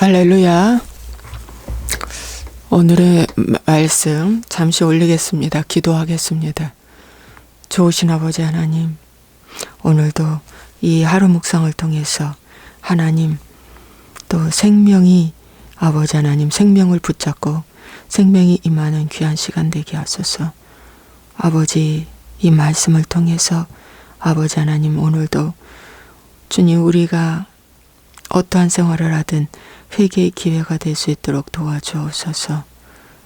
할렐루야. 오늘의 말씀 잠시 올리겠습니다. 기도하겠습니다. 좋으신 아버지 하나님, 오늘도 이 하루 묵상을 통해서 하나님 또 생명이 아버지 하나님 생명을 붙잡고 생명이 임하는 귀한 시간 되게 하소서. 아버지 이 말씀을 통해서 아버지 하나님 오늘도 주님 우리가 어떠한 생활을 하든 회개의 기회가 될 수 있도록 도와주옵소서.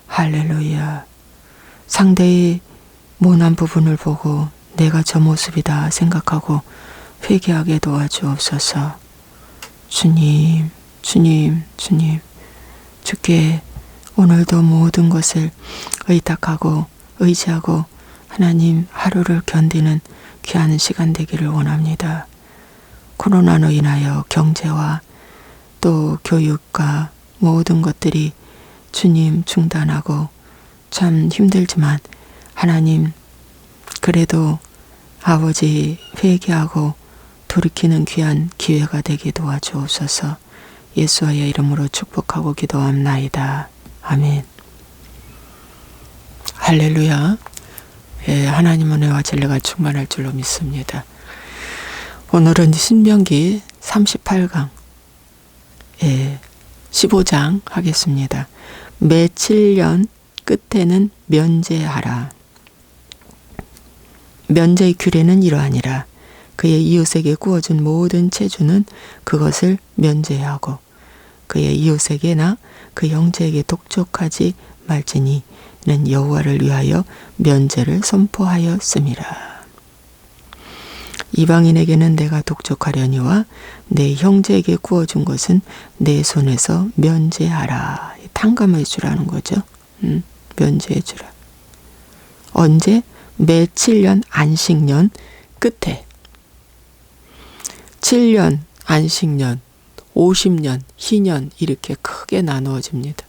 할렐루야. 상대의 모난 부분을 보고 내가 저 모습이다 생각하고 회개하게 도와주옵소서. 주님, 주님, 주님, 주께 오늘도 모든 것을 의탁하고 의지하고 하나님 하루를 견디는 귀한 시간 되기를 원합니다. 코로나로 인하여 경제와 또 교육과 모든 것들이 주님 중단하고 참 힘들지만 하나님 그래도 아버지 회개하고 돌이키는 귀한 기회가 되게 도와주옵소서. 예수와의 이름으로 축복하고 기도합나이다. 아멘. 할렐루야. 예, 하나님 은혜와 진리가 충만할 줄로 믿습니다. 오늘은 신명기 38강 15장 하겠습니다. 매 7년 끝에는 면제하라. 면제의 규례는 이러하니라. 그의 이웃에게 구워준 모든 채주는 그것을 면제하고 그의 이웃에게나 그 형제에게 독촉하지 말지니 이는 여호와를 위하여 면제를 선포하였음이라. 이방인에게는 내가 독촉하려니와 내 형제에게 구워준 것은 내 손에서 면제하라. 탕감해 주라는 거죠. 면제해 주라. 언제? 매 7년 안식년 끝에. 7년 안식년, 50년 희년 이렇게 크게 나누어집니다.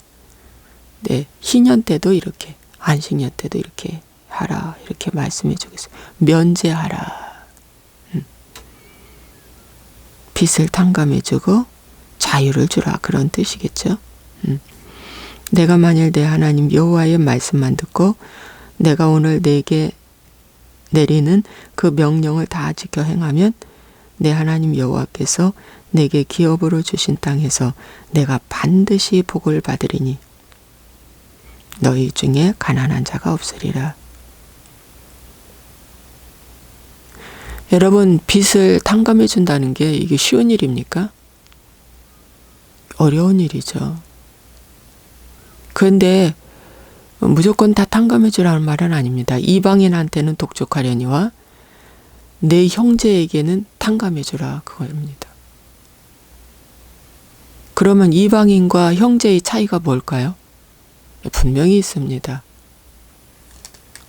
네, 희년 때도 이렇게 안식년 때도 이렇게 하라 이렇게 말씀해 주겠어요. 면제하라. 빚을 탕감해주고 자유를 주라 그런 뜻이겠죠. 내가 만일 내 하나님 여호와의 말씀만 듣고 내가 오늘 내게 내리는 그 명령을 다 지켜 행하면 내 하나님 여호와께서 내게 기업으로 주신 땅에서 내가 반드시 복을 받으리니 너희 중에 가난한 자가 없으리라. 여러분 빚을 탕감해 준다는 게 이게 쉬운 일입니까? 어려운 일이죠. 그런데 무조건 다 탕감해 주라는 말은 아닙니다. 이방인한테는 독촉하려니와 내 형제에게는 탕감해 주라 그겁니다. 그러면 이방인과 형제의 차이가 뭘까요? 분명히 있습니다.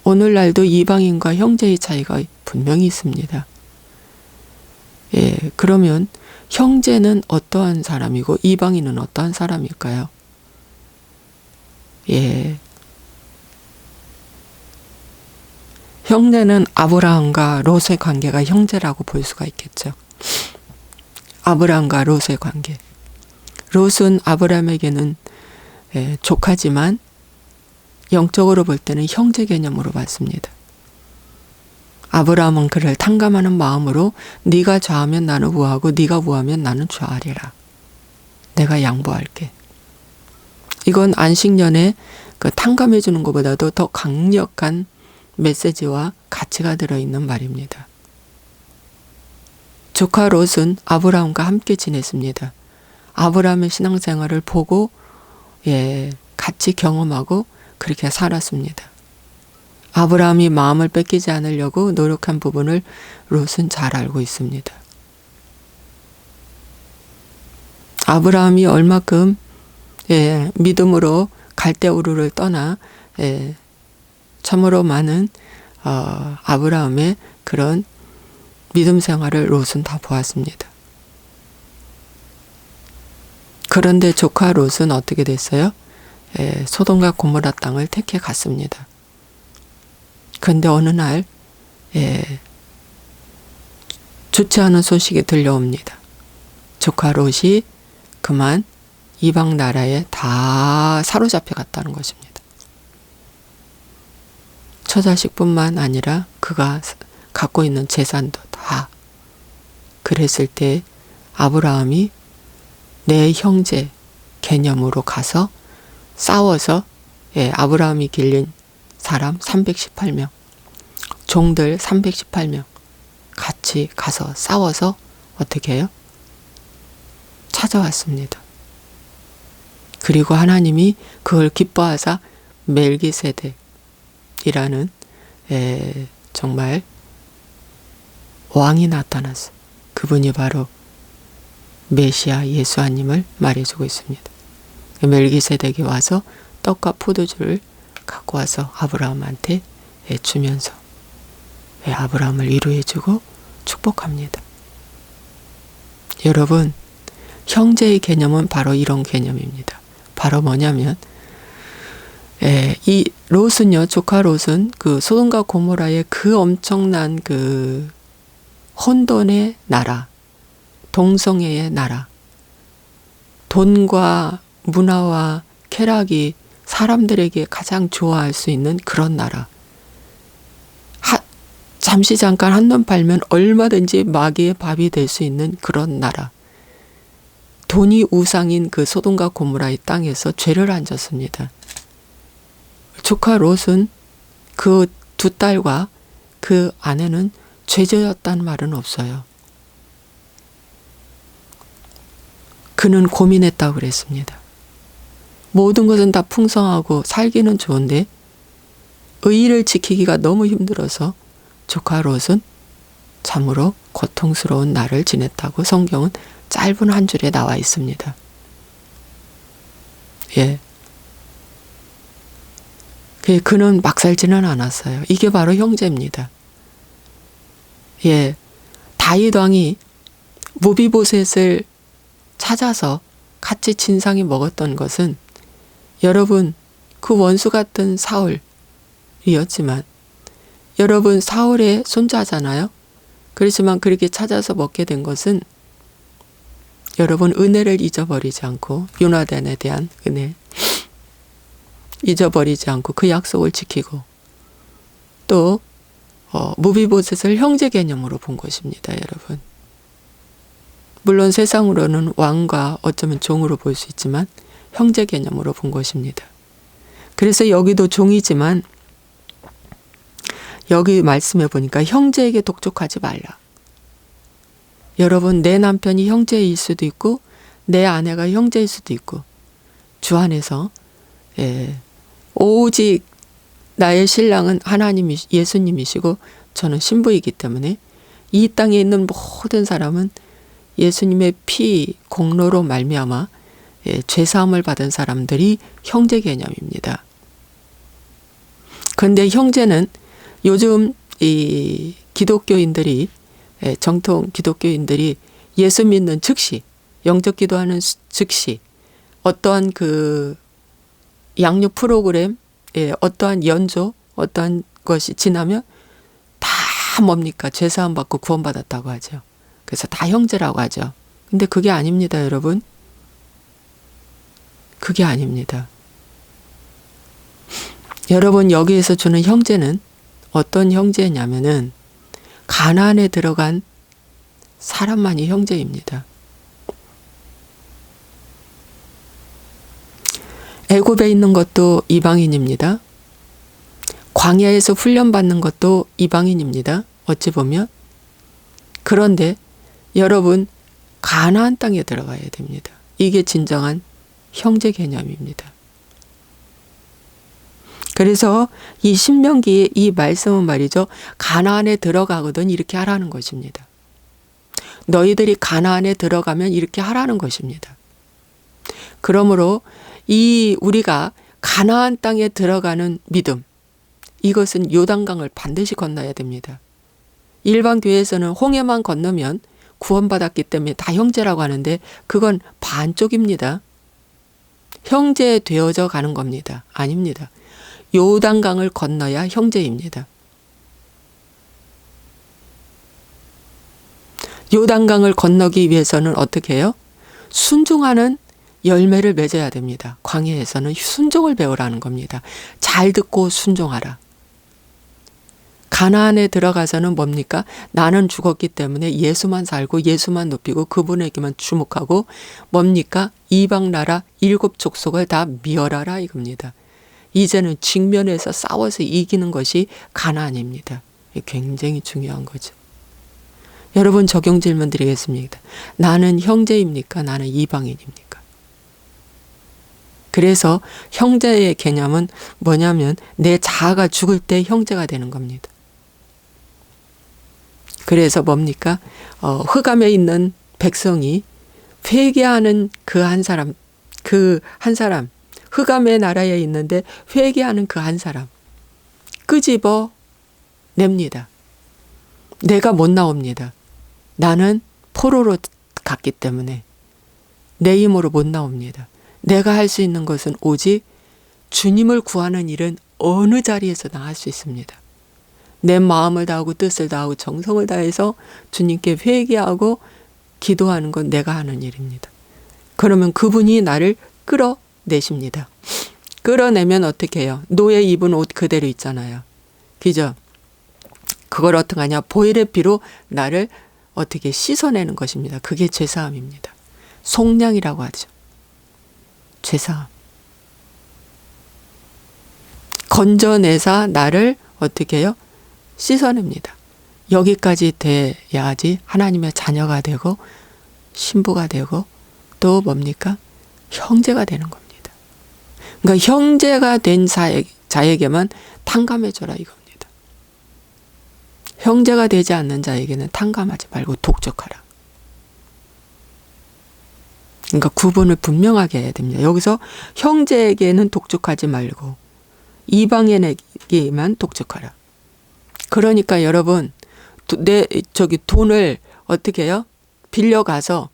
오늘날도 이방인과 형제의 차이가 분명히 있습니다. 예, 그러면 형제는 어떠한 사람이고 이방인은 어떠한 사람일까요? 예. 형제는 아브라함과 롯의 관계가 형제라고 볼 수가 있겠죠. 아브라함과 롯의 관계. 롯은 아브라함에게는 조카지만 영적으로 볼 때는 형제 개념으로 봤습니다. 아브라함은 그를 탕감하는 마음으로 네가 좌하면 나는 우하고 네가 우하면 나는 좌하리라. 내가 양보할게. 이건 안식년에 그 탕감해 주는 것보다도 더 강력한 메시지와 가치가 들어있는 말입니다. 조카 롯은 아브라함과 함께 지냈습니다. 아브라함의 신앙생활을 보고 같이 경험하고 그렇게 살았습니다. 아브라함이 마음을 뺏기지 않으려고 노력한 부분을 롯은 잘 알고 있습니다. 아브라함이 얼마큼 믿음으로 갈대우르를 떠나 참으로 많은 아브라함의 그런 믿음 생활을 롯은 다 보았습니다. 그런데 조카 롯은 어떻게 됐어요? 소돔과 고모라 땅을 택해 갔습니다. 그런데 어느 날 좋지 않은 소식이 들려옵니다. 조카 롯이 그만 이방 나라에 다 사로잡혀 갔다는 것입니다. 처자식뿐만 아니라 그가 갖고 있는 재산도 다. 그랬을 때 아브라함이 내 형제 개념으로 가서 싸워서 아브라함이 길린 사람 318명, 종들 318명 같이 가서 싸워서 어떻게 해요? 찾아왔습니다. 그리고 하나님이 그걸 기뻐하사 멜기세덱이라는 정말 왕이 나타났어요. 그분이 바로 메시아 예수님을 말해주고 있습니다. 멜기세덱이 와서 떡과 포도주를 갖고 와서 아브라함한테 주면서 아브라함을 위로해주고 축복합니다. 여러분, 형제의 개념은 바로 이런 개념입니다. 바로 뭐냐면 이 롯은요, 조카 롯은 그 소돔과 고모라의 그 엄청난 그 혼돈의 나라, 동성애의 나라, 돈과 문화와 쾌락이 사람들에게 가장 좋아할 수 있는 그런 나라. 잠시 잠깐 한눈 팔면 얼마든지 마귀의 밥이 될 수 있는 그런 나라. 돈이 우상인 그 소돔과 고모라의 땅에서 죄를 안 졌습니다. 조카 롯은 그 두 딸과 그 아내는 죄져였다는 말은 없어요. 그는 고민했다고 그랬습니다. 모든 것은 다 풍성하고 살기는 좋은데 의의를 지키기가 너무 힘들어서 조카 롯은 참으로 고통스러운 날을 지냈다고 성경은 짧은 한 줄에 나와 있습니다. 그는 막 살지는 않았어요. 이게 바로 형제입니다. 다윗 왕이 무비보셋을 찾아서 같이 진상이 먹었던 것은 여러분, 그 원수 같은 사울이었지만 여러분, 사울의 손자잖아요. 그렇지만 그렇게 찾아서 먹게 된 것은 여러분, 은혜를 잊어버리지 않고, 요나단에 대한 은혜 잊어버리지 않고 그 약속을 지키고 또 무비보셋을 형제 개념으로 본 것입니다. 여러분, 물론 세상으로는 왕과 어쩌면 종으로 볼 수 있지만 형제 개념으로 본 것입니다. 그래서 여기도 종이지만 여기 말씀해 보니까 형제에게 독촉하지 말라. 여러분, 내 남편이 형제일 수도 있고 내 아내가 형제일 수도 있고 주 안에서 오직 나의 신랑은 하나님이 예수님이시고 저는 신부이기 때문에 이 땅에 있는 모든 사람은 예수님의 피 공로로 말미암아 죄사함을 받은 사람들이 형제 개념입니다. 그런데 형제는 요즘 이 기독교인들이 정통 기독교인들이 예수 믿는 즉시 영적 기도하는 즉시 어떠한 그 양육 프로그램, 어떠한 연조, 어떠한 것이 지나면 다 뭡니까? 죄사함 받고 구원받았다고 하죠. 그래서 다 형제라고 하죠. 근데 그게 아닙니다, 여러분. 그게 아닙니다. 여러분, 여기에서 주는 형제는 어떤 형제냐면은 가나안에 들어간 사람만이 형제입니다. 애굽에 있는 것도 이방인입니다. 광야에서 훈련받는 것도 이방인입니다. 어찌 보면. 그런데 여러분, 가나안 땅에 들어가야 됩니다. 이게 진정한 형제 개념입니다. 그래서 이 신명기의 이 말씀은 말이죠. 가나안에 들어가거든 이렇게 하라는 것입니다. 너희들이 가나안에 들어가면 이렇게 하라는 것입니다. 그러므로 우리가 가나안 땅에 들어가는 믿음, 이것은 요단강을 반드시 건너야 됩니다. 일반 교회에서는 홍해만 건너면 구원받았기 때문에 다 형제라고 하는데 그건 반쪽입니다. 형제 되어져 가는 겁니다. 아닙니다. 요단강을 건너야 형제입니다. 요단강을 건너기 위해서는 어떻게 해요? 순종하는 열매를 맺어야 됩니다. 광야에서는 순종을 배우라는 겁니다. 잘 듣고 순종하라. 가나안에 들어가서는 뭡니까? 나는 죽었기 때문에 예수만 살고 예수만 높이고 그분에게만 주목하고 뭡니까? 이방 나라 7 족속을 다 멸하라 이겁니다. 이제는 직면해서 싸워서 이기는 것이 가나안입니다. 굉장히 중요한 거죠. 여러분 적용 질문 드리겠습니다. 나는 형제입니까? 나는 이방인입니까? 그래서 형제의 개념은 뭐냐면 내 자아가 죽을 때 형제가 되는 겁니다. 그래서 뭡니까? 흑암에 있는 백성이 회개하는 그 한 사람, 흑암의 나라에 있는데 회개하는 그 한 사람 끄집어 냅니다. 내가 못 나옵니다. 나는 포로로 갔기 때문에 내 힘으로 못 나옵니다. 내가 할 수 있는 것은 오직 주님을 구하는 일은 어느 자리에서나 할 수 있습니다. 내 마음을 다하고 뜻을 다하고 정성을 다해서 주님께 회개하고 기도하는 건 내가 하는 일입니다. 그러면 그분이 나를 끌어내십니다. 끌어내면 어떻게 해요? 노예 입은 옷 그대로 있잖아요. 그죠? 그걸 어떻게 하냐? 보혈의 피로 나를 어떻게 씻어내는 것입니다. 그게 죄사함입니다. 속량이라고 하죠. 죄사함. 건져내사 나를 어떻게 해요? 씻어냅니다. 여기까지 돼야지 하나님의 자녀가 되고 신부가 되고 또 뭡니까? 형제가 되는 겁니다. 그러니까 형제가 된 자에게만 탕감해줘라 이겁니다. 형제가 되지 않는 자에게는 탕감하지 말고 독촉하라. 그러니까 구분을 분명하게 해야 됩니다. 여기서 형제에게는 독촉하지 말고 이방인에게만 독촉하라. 그러니까 여러분 돈을 어떻게 해요? 빌려가서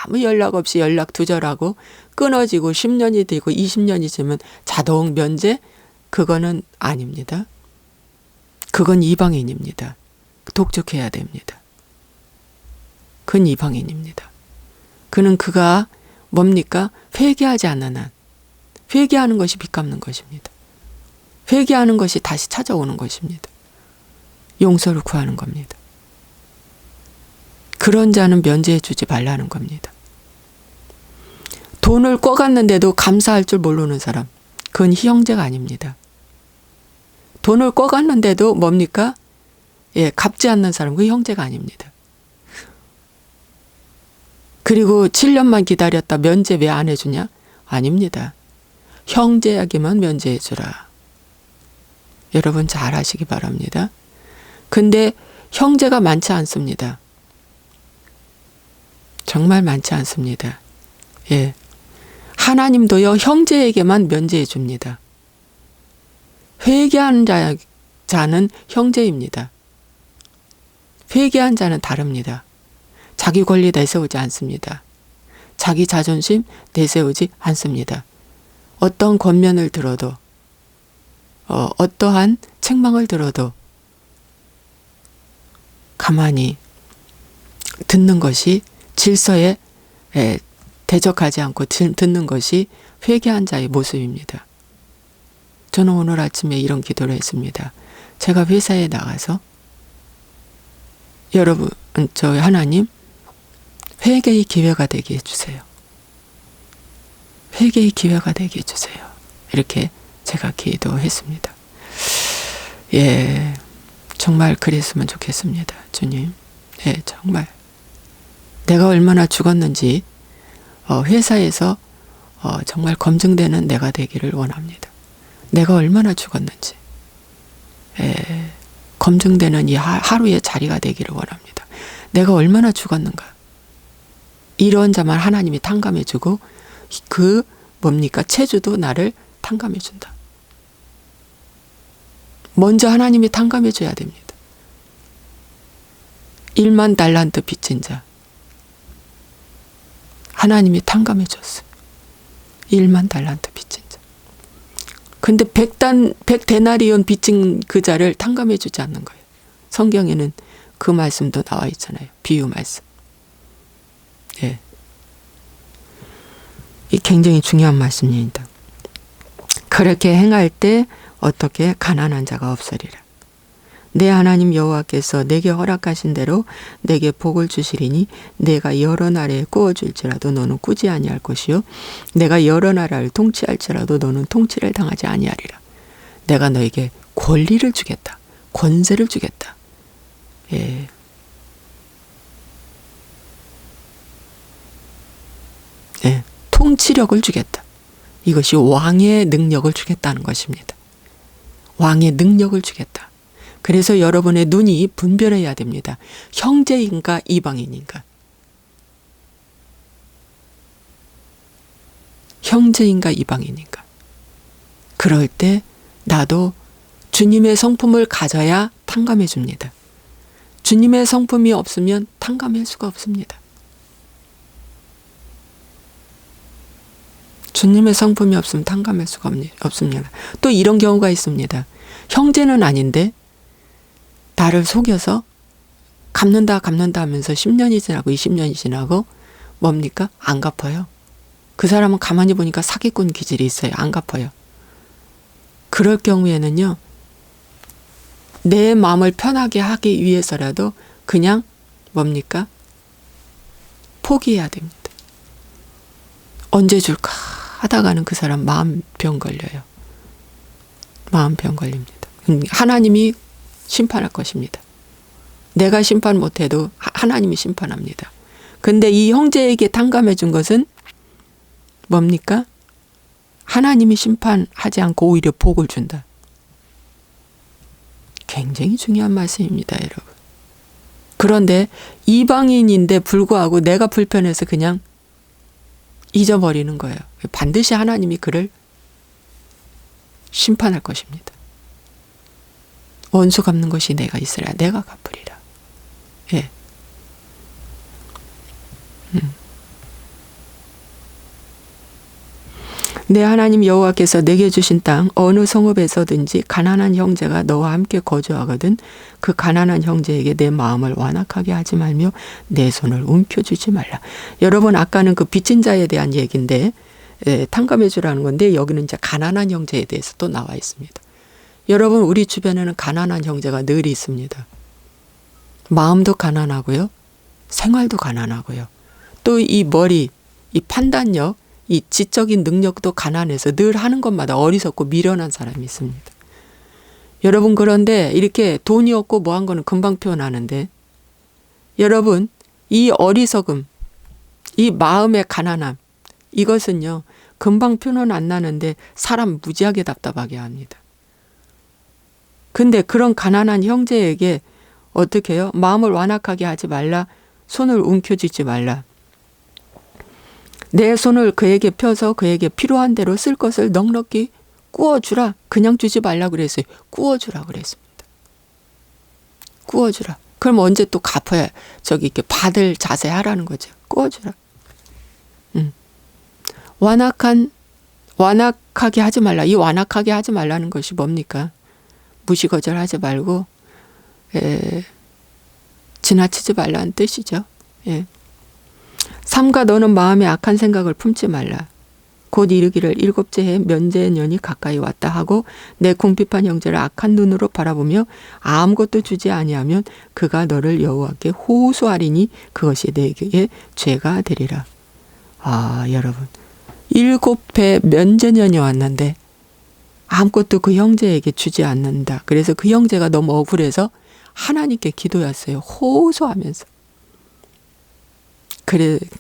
아무 연락 없이 연락 두절하고 끊어지고 10년이 되고 20년이 지면 자동 면제? 그거는 아닙니다. 그건 이방인입니다. 독촉해야 됩니다. 그건 이방인입니다. 그는 그가 뭡니까? 회개하지 않는 한 회개하는 것이 빚 갚는 것입니다. 회개하는 것이 다시 찾아오는 것입니다. 용서를 구하는 겁니다. 그런 자는 면제해 주지 말라는 겁니다. 돈을 꿔갔는데도 감사할 줄 모르는 사람, 그건 형제가 아닙니다. 돈을 꿔갔는데도 뭡니까? 갚지 않는 사람, 그건 형제가 아닙니다. 그리고 7년만 기다렸다 면제 왜 안 해주냐? 아닙니다. 형제에게만 면제해 주라. 여러분 잘 하시기 바랍니다. 근데 형제가 많지 않습니다. 정말 많지 않습니다. 예. 하나님도요, 형제에게만 면제해 줍니다. 회개한 자는 형제입니다. 회개한 자는 다릅니다. 자기 권리 내세우지 않습니다. 자기 자존심 내세우지 않습니다. 어떤 권면을 들어도, 어떠한 책망을 들어도 가만히 듣는 것이 질서에 대적하지 않고 듣는 것이 회개한 자의 모습입니다. 저는 오늘 아침에 이런 기도를 했습니다. 제가 회사에 나가서 여러분, 저희 하나님 회개의 기회가 되게 해주세요. 회개의 기회가 되게 해주세요. 이렇게 제가 기도했습니다. 예, 정말 그랬으면 좋겠습니다. 주님. 예, 정말. 내가 얼마나 죽었는지 회사에서 정말 검증되는 내가 되기를 원합니다. 내가 얼마나 죽었는지 검증되는 이 하루의 자리가 되기를 원합니다. 내가 얼마나 죽었는가. 이런 자만 하나님이 탕감해주고 그 뭡니까? 체주도 나를 탕감해준다. 먼저 하나님이 탕감해줘야 됩니다. 1만 달란트 빚진 자 하나님이 탕감해줬어요. 1만 달란트 빚진 자. 근데 100데나리온 빚진 그 자를 탕감해주지 않는 거예요. 성경에는 그 말씀도 나와 있잖아요. 비유 말씀. 예. 이 굉장히 중요한 말씀입니다. 그렇게 행할 때 어떻게 가난한 자가 없으리라. 내 하나님 여호와께서 내게 허락하신 대로 내게 복을 주시리니 내가 여러 나라에 꾸어줄지라도 너는 꾸지 아니할 것이요 내가 여러 나라를 통치할지라도 너는 통치를 당하지 아니하리라. 내가 너에게 권리를 주겠다. 권세를 주겠다. 예. 예. 통치력을 주겠다. 이것이 왕의 능력을 주겠다는 것입니다. 왕의 능력을 주겠다. 그래서 여러분의 눈이 분별해야 됩니다. 형제인가 이방인인가. 형제인가 이방인인가. 그럴 때 나도 주님의 성품을 가져야 탕감해 줍니다. 주님의 성품이 없으면 탕감할 수가 없습니다. 주님의 성품이 없으면 탕감할 수가 없습니다. 또 이런 경우가 있습니다. 형제는 아닌데 나를 속여서 갚는다 하면서 10년이 지나고 20년이 지나고 뭡니까? 안 갚아요. 그 사람은 가만히 보니까 사기꾼 기질이 있어요. 안 갚아요. 그럴 경우에는요. 내 마음을 편하게 하기 위해서라도 그냥 뭡니까? 포기해야 됩니다. 언제 줄까 하다가는 그 사람 마음병 걸려요. 마음병 걸립니다. 하나님이 심판할 것입니다. 내가 심판 못해도 하나님이 심판합니다. 근데 이 형제에게 탕감해 준 것은 뭡니까? 하나님이 심판하지 않고 오히려 복을 준다. 굉장히 중요한 말씀입니다, 여러분. 그런데 이방인인데 불구하고 내가 불편해서 그냥 잊어버리는 거예요. 반드시 하나님이 그를 심판할 것입니다. 원수 갚는 것이 내가 있으라 내가 갚으리라. 예. 내 하나님 여호와께서 내게 주신 땅 어느 성읍에서든지 가난한 형제가 너와 함께 거주하거든 그 가난한 형제에게 내 마음을 완악하게 하지 말며 내 손을 움켜쥐지 말라. 여러분 아까는 그 빚진 자에 대한 얘기인데 탕감해 주라는 건데 여기는 이제 가난한 형제에 대해서 또 나와 있습니다. 여러분 우리 주변에는 가난한 형제가 늘 있습니다. 마음도 가난하고요. 생활도 가난하고요. 또 이 머리, 이 판단력, 이 지적인 능력도 가난해서 늘 하는 것마다 어리석고 미련한 사람이 있습니다. 여러분 그런데 이렇게 돈이 없고 뭐 한 거는 금방 표현하는데 여러분 이 어리석음, 이 마음의 가난함 이것은요 금방 표현 안 나는데 사람 무지하게 답답하게 합니다. 근데 그런 가난한 형제에게 어떻게 해요? 마음을 완악하게 하지 말라. 손을 움켜쥐지 말라. 내 손을 그에게 펴서 그에게 필요한 대로 쓸 것을 넉넉히 꾸어주라. 그냥 주지 말라 그랬어요. 꾸어주라 그랬습니다. 꾸어주라. 그럼 언제 또 갚아야 이렇게 받을 자세 하라는 거죠. 꾸어주라. 완악하게 하지 말라. 이 완악하게 하지 말라는 것이 뭡니까? 무시거절하지 말고 지나치지 말라는 뜻이죠. 예. 삼가 너는 마음에 악한 생각을 품지 말라. 곧 이르기를 일곱째 해 면제년이 가까이 왔다 하고 내 궁핍한 형제를 악한 눈으로 바라보며 아무것도 주지 아니하면 그가 너를 여호와께 호소하리니 그것이 내게 죄가 되리라. 아 여러분 7배 면제년이 왔는데 아무것도 그 형제에게 주지 않는다. 그래서 그 형제가 너무 억울해서 하나님께 기도했어요. 호소하면서.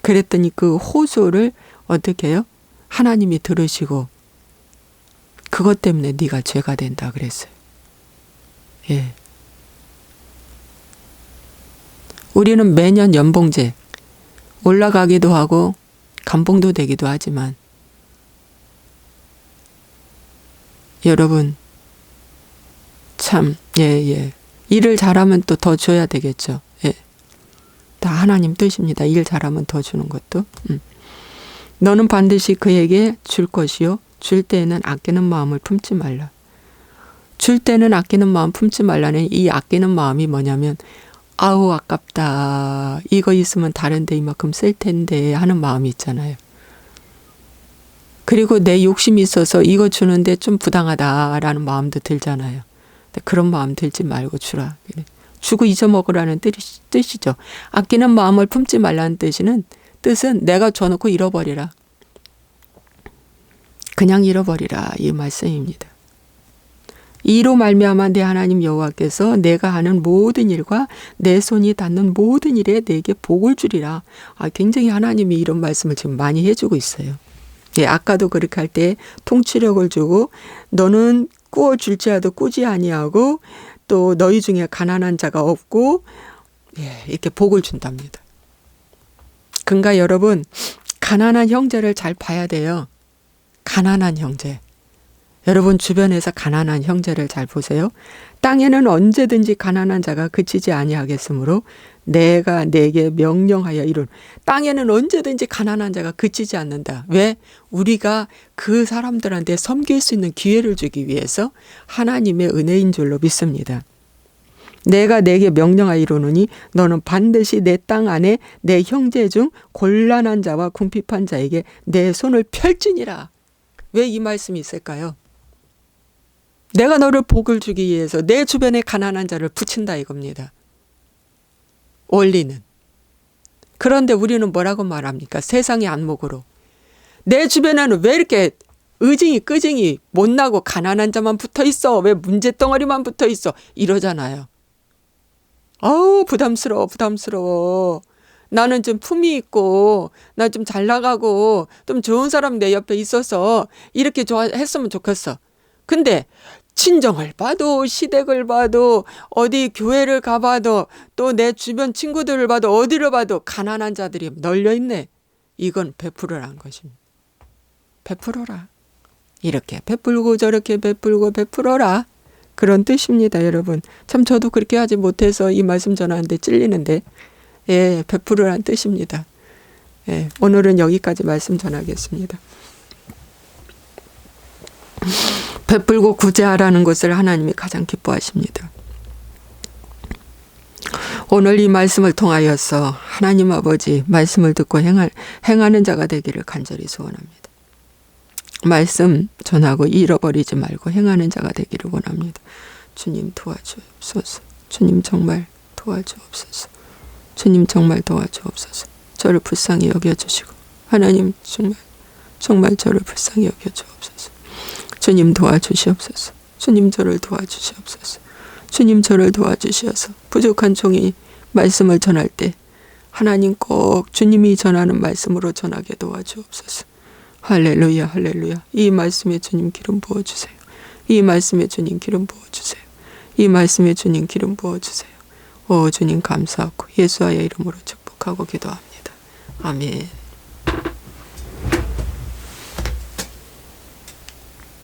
그랬더니 그 호소를 어떻게 해요? 하나님이 들으시고 그것 때문에 네가 죄가 된다 그랬어요. 예. 우리는 매년 연봉제 올라가기도 하고 감봉도 되기도 하지만 여러분 참 일을 잘하면 또 더 줘야 되겠죠. 예. 다 하나님 뜻입니다. 일 잘하면 더 주는 것도. 너는 반드시 그에게 줄 것이요 줄 때에는 아끼는 마음을 품지 말라. 줄 때는 아끼는 마음 품지 말라는 이 아끼는 마음이 뭐냐면 아우 아깝다. 이거 있으면 다른 데 이만큼 쓸 텐데 하는 마음이 있잖아요. 그리고 내 욕심이 있어서 이거 주는데 좀 부당하다라는 마음도 들잖아요. 그런 마음 들지 말고 주라. 주고 잊어먹으라는 뜻이죠. 아끼는 마음을 품지 말라는 뜻은 내가 줘놓고 잃어버리라. 그냥 잃어버리라 이 말씀입니다. 이로 말미암아 내 하나님 여호와께서 내가 하는 모든 일과 내 손이 닿는 모든 일에 내게 복을 주리라. 굉장히 하나님이 이런 말씀을 지금 많이 해주고 있어요. 예, 아까도 그렇게 할 때 통치력을 주고 너는 꾸어 줄지라도 꾸지 아니하고 또 너희 중에 가난한 자가 없고 이렇게 복을 준답니다. 그러니까 여러분 가난한 형제를 잘 봐야 돼요. 가난한 형제. 여러분 주변에서 가난한 형제를 잘 보세요. 땅에는 언제든지 가난한 자가 그치지 아니하겠으므로 내가 내게 명령하여 이룬. 땅에는 언제든지 가난한 자가 그치지 않는다. 왜? 우리가 그 사람들한테 섬길 수 있는 기회를 주기 위해서 하나님의 은혜인 줄로 믿습니다. 내가 내게 명령하여 이루노니 너는 반드시 내 땅 안에 내 형제 중 곤란한 자와 궁핍한 자에게 내 손을 펼지니라. 왜 이 말씀이 있을까요? 내가 너를 복을 주기 위해서 내 주변에 가난한 자를 붙인다 이겁니다. 원리는. 그런데 우리는 뭐라고 말합니까? 세상의 안목으로. 내 주변에는 왜 이렇게 의징이 끄징이 못나고 가난한 자만 붙어 있어? 왜 문제덩어리만 붙어 있어? 이러잖아요. 부담스러워. 나는 좀 품이 있고 나 좀 잘 나가고 좀 좋은 사람 내 옆에 있어서 이렇게 했으면 좋겠어. 근데 친정을 봐도 시댁을 봐도 어디 교회를 가봐도 또 내 주변 친구들을 봐도 어디를 봐도 가난한 자들이 널려있네. 이건 베풀으라는 것입니다. 베풀어라. 이렇게 베풀고 저렇게 베풀고 베풀어라. 그런 뜻입니다, 여러분. 참 저도 그렇게 하지 못해서 이 말씀 전하는데 찔리는데 베풀으라는 뜻입니다. 오늘은 여기까지 말씀 전하겠습니다. 베풀고 구제하라는 것을 하나님이 가장 기뻐하십니다. 오늘 이 말씀을 통하여서 하나님 아버지 말씀을 듣고 행하는 자가 되기를 간절히 소원합니다. 말씀 전하고 잃어버리지 말고 행하는 자가 되기를 원합니다. 주님 도와주옵소서. 주님 정말 도와주옵소서. 주님 정말 도와주옵소서. 저를 불쌍히 여겨주시고 하나님 정말 저를 불쌍히 여겨주옵소서. 주님 도와주시옵소서. 주님 저를 도와주시옵소서. 주님 저를 도와주셔서 부족한 종이 말씀을 전할 때 하나님 꼭 주님이 전하는 말씀으로 전하게 도와주옵소서. 할렐루야 할렐루야. 이 말씀에 주님 기름 부어주세요. 이 말씀에 주님 기름 부어주세요. 이 말씀에 주님 기름 부어주세요. 오 주님 감사하고 예수와의 이름으로 축복하고 기도합니다. 아멘.